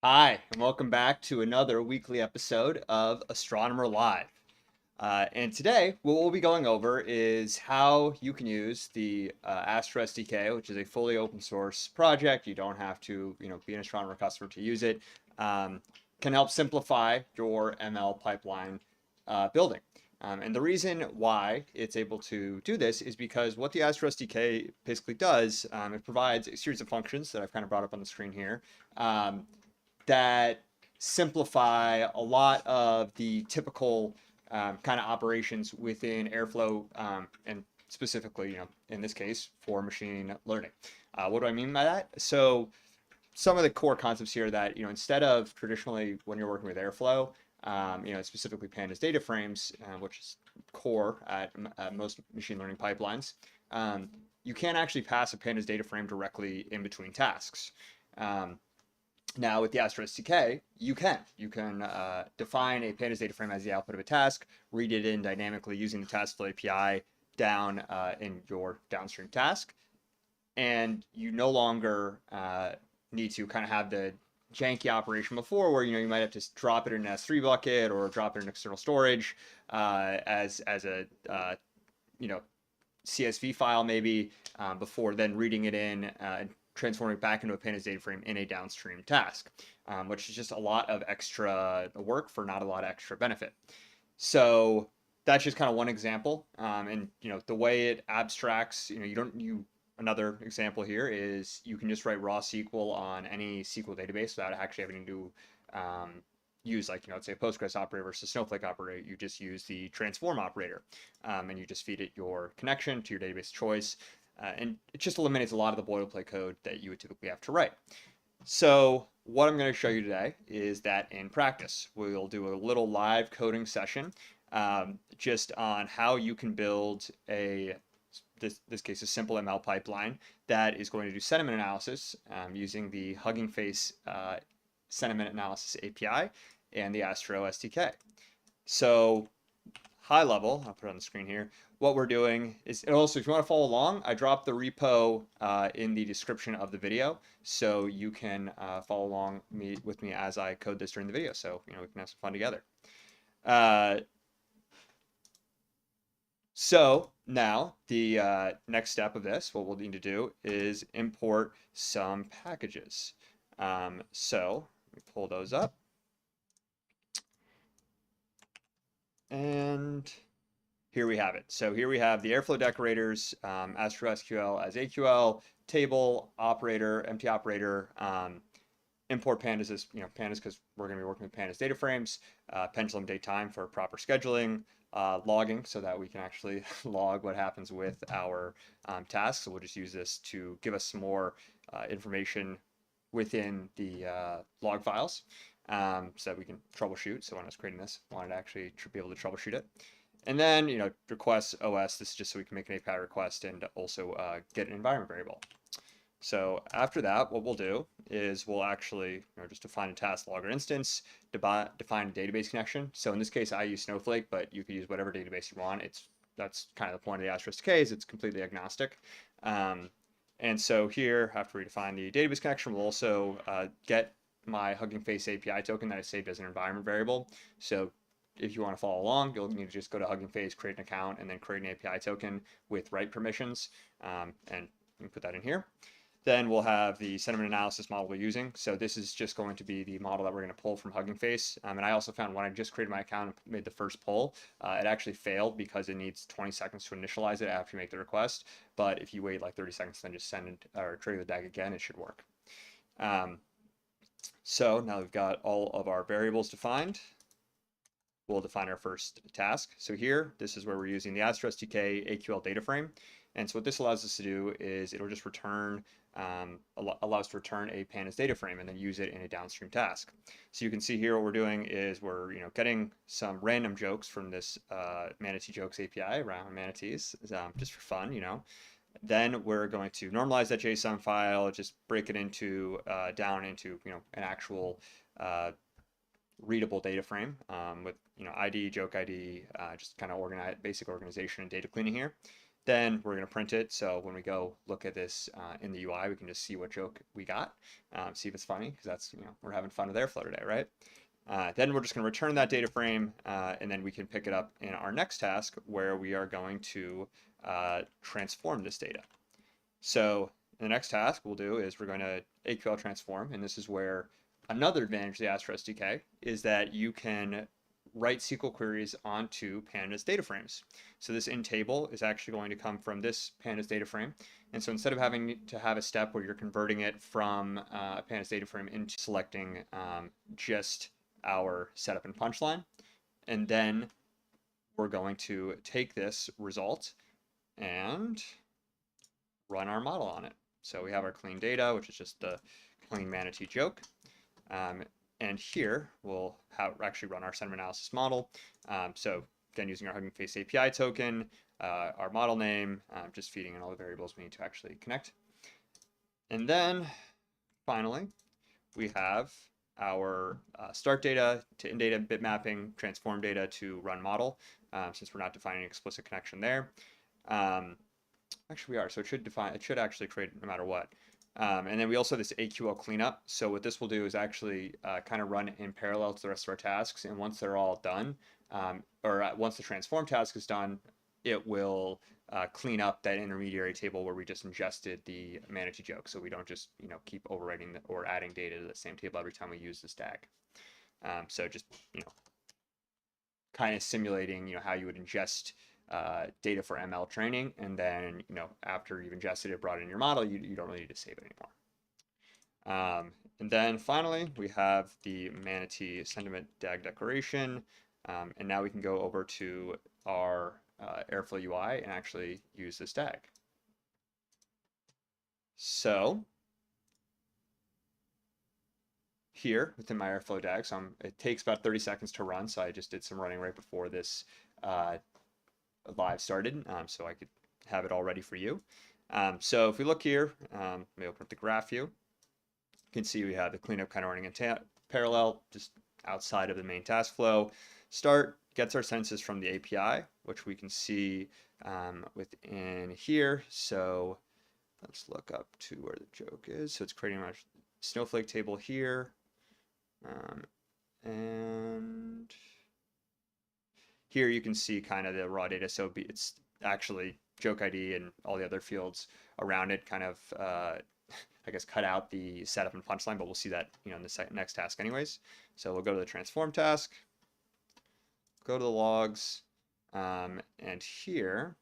Hi, and welcome back to another weekly episode of Astronomer Live. And today, what we'll be going over is how you can use the Astro SDK, which is a fully open source project. You don't have to, be an Astronomer customer to use it. Can help simplify your ML pipeline building. And the reason why it's able to do this is because what the Astro SDK basically does, it provides a series of functions that I've kind of brought up on the screen here. That simplify a lot of the typical kind of operations within Airflow, and specifically, in this case, for machine learning. What do I mean by that? So some of the core concepts here that, instead of traditionally when you're working with Airflow, specifically pandas data frames, which is core at most machine learning pipelines, you can't actually pass a pandas data frame directly in between tasks. Now with the Astro SDK, you can. You can define a pandas data frame as the output of a task, read it in dynamically using the TaskFlow API down in your downstream task, and you no longer need to kind of have the janky operation before where you might have to drop it in an S3 bucket or drop it in external storage as a CSV file maybe before then reading it in and transforming it back into a pandas data frame in a downstream task, which is just a lot of extra work for not a lot of extra benefit. So that's just kind of one example. And the way it abstracts, another example here is you can just write raw SQL on any SQL database without actually having to use say a Postgres operator versus Snowflake operator. You just use the transform operator, and you just feed it your connection to your database choice. And it just eliminates a lot of the boilerplate code that you would typically have to write. So what I'm going to show you today is that in practice, we'll do a little live coding session just on how you can build this case, a simple ML pipeline that is going to do sentiment analysis using the Hugging Face sentiment analysis API and the Astro SDK. So high level, I'll put it on the screen here. What we're doing is, and also if you want to follow along, I dropped the repo in the description of the video, so you can follow along with me as I code this during the video. So we can have some fun together. So now the next step of this, what we'll need to do is import some packages. So let me pull those up. And here we have it. So here we have the Airflow decorators, Astro SQL as AQL, table, operator, empty operator, import pandas as pandas because we're going to be working with pandas data frames, pendulum date time for proper scheduling, logging so that we can actually log what happens with our tasks. So we'll just use this to give us some more information within the log files so that we can troubleshoot. So when I was creating this, I wanted to actually be able to troubleshoot it. And then, request OS, this is just so we can make an API request and also get an environment variable. So after that, what we'll do is we'll actually just define a task logger instance, define a database connection. So in this case, I use Snowflake, but you could use whatever database you want. That's kind of the point of the Astro SDK is it's completely agnostic. And so here, after we define the database connection, we'll also get my Hugging Face API token that I saved as an environment variable. So if you want to follow along, you'll need to just go to Hugging Face, create an account, and then create an API token with write permissions, and you can put that in here. Then we'll have the sentiment analysis model we're using. So this is just going to be the model that we're going to pull from Hugging Face. And I also found when I just created my account and made the first pull, it actually failed because it needs 20 seconds to initialize it after you make the request. But if you wait like 30 seconds, then just send it or trigger the DAG again, it should work. So now we've got all of our variables defined. We'll define our first task. So here, this is where we're using the Astro SDK AQL data frame. And so what this allows us to do is it'll just return, allow us to return a pandas data frame and then use it in a downstream task. So you can see here what we're doing is we're getting some random jokes from this manatee jokes API around manatees, just for fun, Then we're going to normalize that JSON file, just break it into down into an actual readable data frame with ID, joke ID, just kind of basic organization and data cleaning here. Then we're going to print it. So when we go look at this in the UI, we can just see what joke we got, see if it's funny, because that's, we're having fun with Airflow today, right? Then we're just going to return that data frame, and then we can pick it up in our next task where we are going to transform this data. So the next task we'll do is we're going to AQL transform, and this is where another advantage of the Astro SDK is that you can write SQL queries onto pandas data frames. So this in table is actually going to come from this pandas data frame. And so instead of having to have a step where you're converting it from a pandas data frame into selecting just our setup and punchline, and then we're going to take this result and run our model on it. So we have our clean data, which is just the clean manatee joke. And here we'll actually run our sentiment analysis model. So again, using our Hugging Face API token, our model name, just feeding in all the variables we need to actually connect. And then finally, we have our start data to in data bit mapping, transform data to run model, since we're not defining an explicit connection there. Actually, we are, so it should actually create no matter what. And then we also have this AQL cleanup. So what this will do is actually kind of run in parallel to the rest of our tasks. And once they're all done, once the transform task is done, it will clean up that intermediary table where we just ingested the manatee joke. So we don't just keep overwriting or adding data to the same table every time we use the stack. So just kind of simulating how you would ingest data for ML training, and then after you've ingested it, brought it in your model, you don't really need to save it anymore. And then finally we have the manatee sentiment DAG declaration, and now we can go over to our Airflow UI and actually use this DAG. So here within my Airflow DAG, so it takes about 30 seconds to run, so I just did some running right before this live started, so I could have it all ready for you. So if we look here, let me open up the graph view. You can see we have the cleanup kind of running in parallel, just outside of the main task flow. Start gets our census from the API, which we can see within here. So let's look up to where the joke is. So it's creating our snowflake table here. And here you can see kind of the raw data. So it's actually joke ID and all the other fields around it kind of, I guess, cut out the setup and punchline, but we'll see that in the next task anyways. So we'll go to the transform task, go to the logs, and here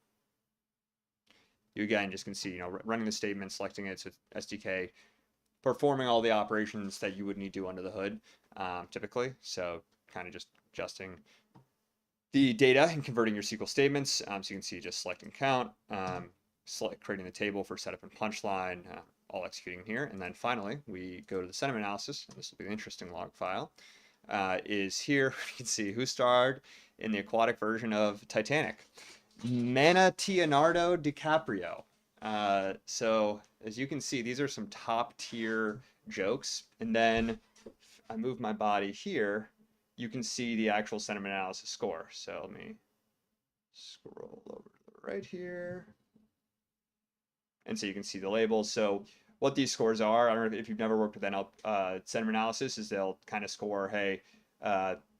you again just can see running the statement, selecting it, so SDK performing all the operations that you would need to under the hood typically. So kind of just adjusting the data and converting your SQL statements. So you can see just selecting count, creating the table for setup and punchline, all executing here. And then finally, we go to the sentiment analysis, and this will be the interesting log file, is here. You can see who starred in the aquatic version of Titanic. Leonardo DiCaprio. So as you can see, these are some top tier jokes. And then if I move my body here, you can see the actual sentiment analysis score. So let me scroll over to the right here. And so you can see the labels. So what these scores are, I don't know if you've never worked with sentiment analysis, is they'll kind of score, hey,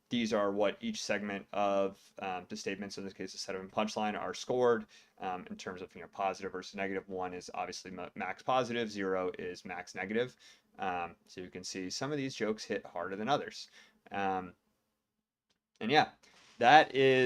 these are what each segment of the statements, in this case, the setup and punchline, are scored in terms of positive versus negative. 1 is obviously max positive, 0 is max negative. So you can see some of these jokes hit harder than others. And yeah, that is